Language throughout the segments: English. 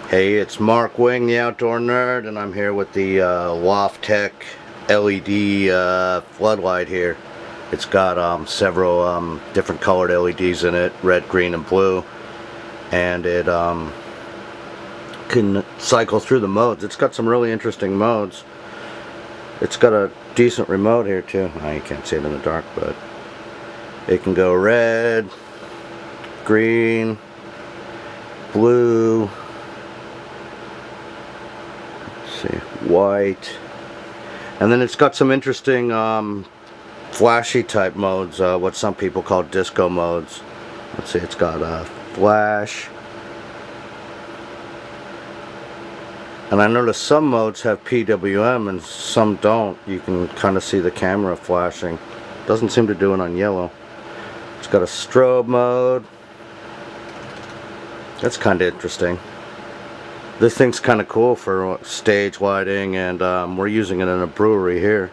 Hey, it's Mark Wing, the Outdoor Nerd, and I'm here with the LOFTEK LED floodlight here. It's got several different colored LEDs in it, red, green, and blue, and it can cycle through the modes. It's got some really interesting modes. It's got a decent remote here too. Oh, you can't see it in the dark, but it can go red, green, blue, see, white, and then it's got some interesting flashy type modes, what some people call disco modes. Let's see, it's got a flash, and I noticed some modes have PWM and some don't. You can kind of see the camera flashing. Doesn't seem to do it on yellow. It's got a strobe mode. That's kind of interesting. This thing's kind of cool for stage lighting, and we're using it in a brewery here.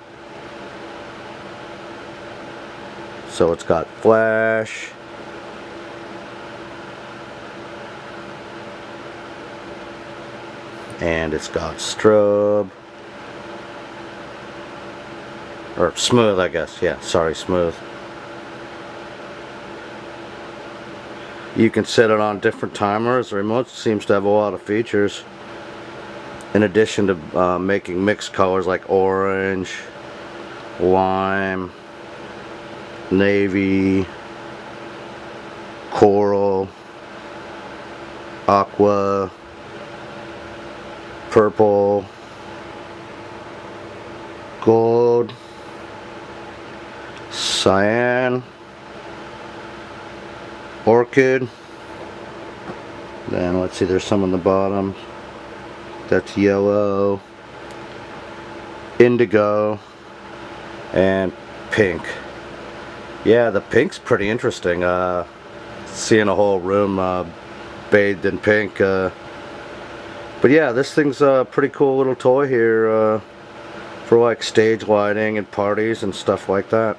So it's got flash, and it's got strobe, or smooth, I guess. Yeah, sorry, smooth. You can set it on different timers. The remote seems to have a lot of features. In addition to making mixed colors like orange, lime, navy, coral, aqua, purple, gold, cyan, orchid. Then let's see, there's some on the bottom. That's yellow, indigo, and pink. Yeah, the pink's pretty interesting. Seeing a whole room bathed in pink. But yeah, this thing's a pretty cool little toy here for like stage lighting and parties and stuff like that.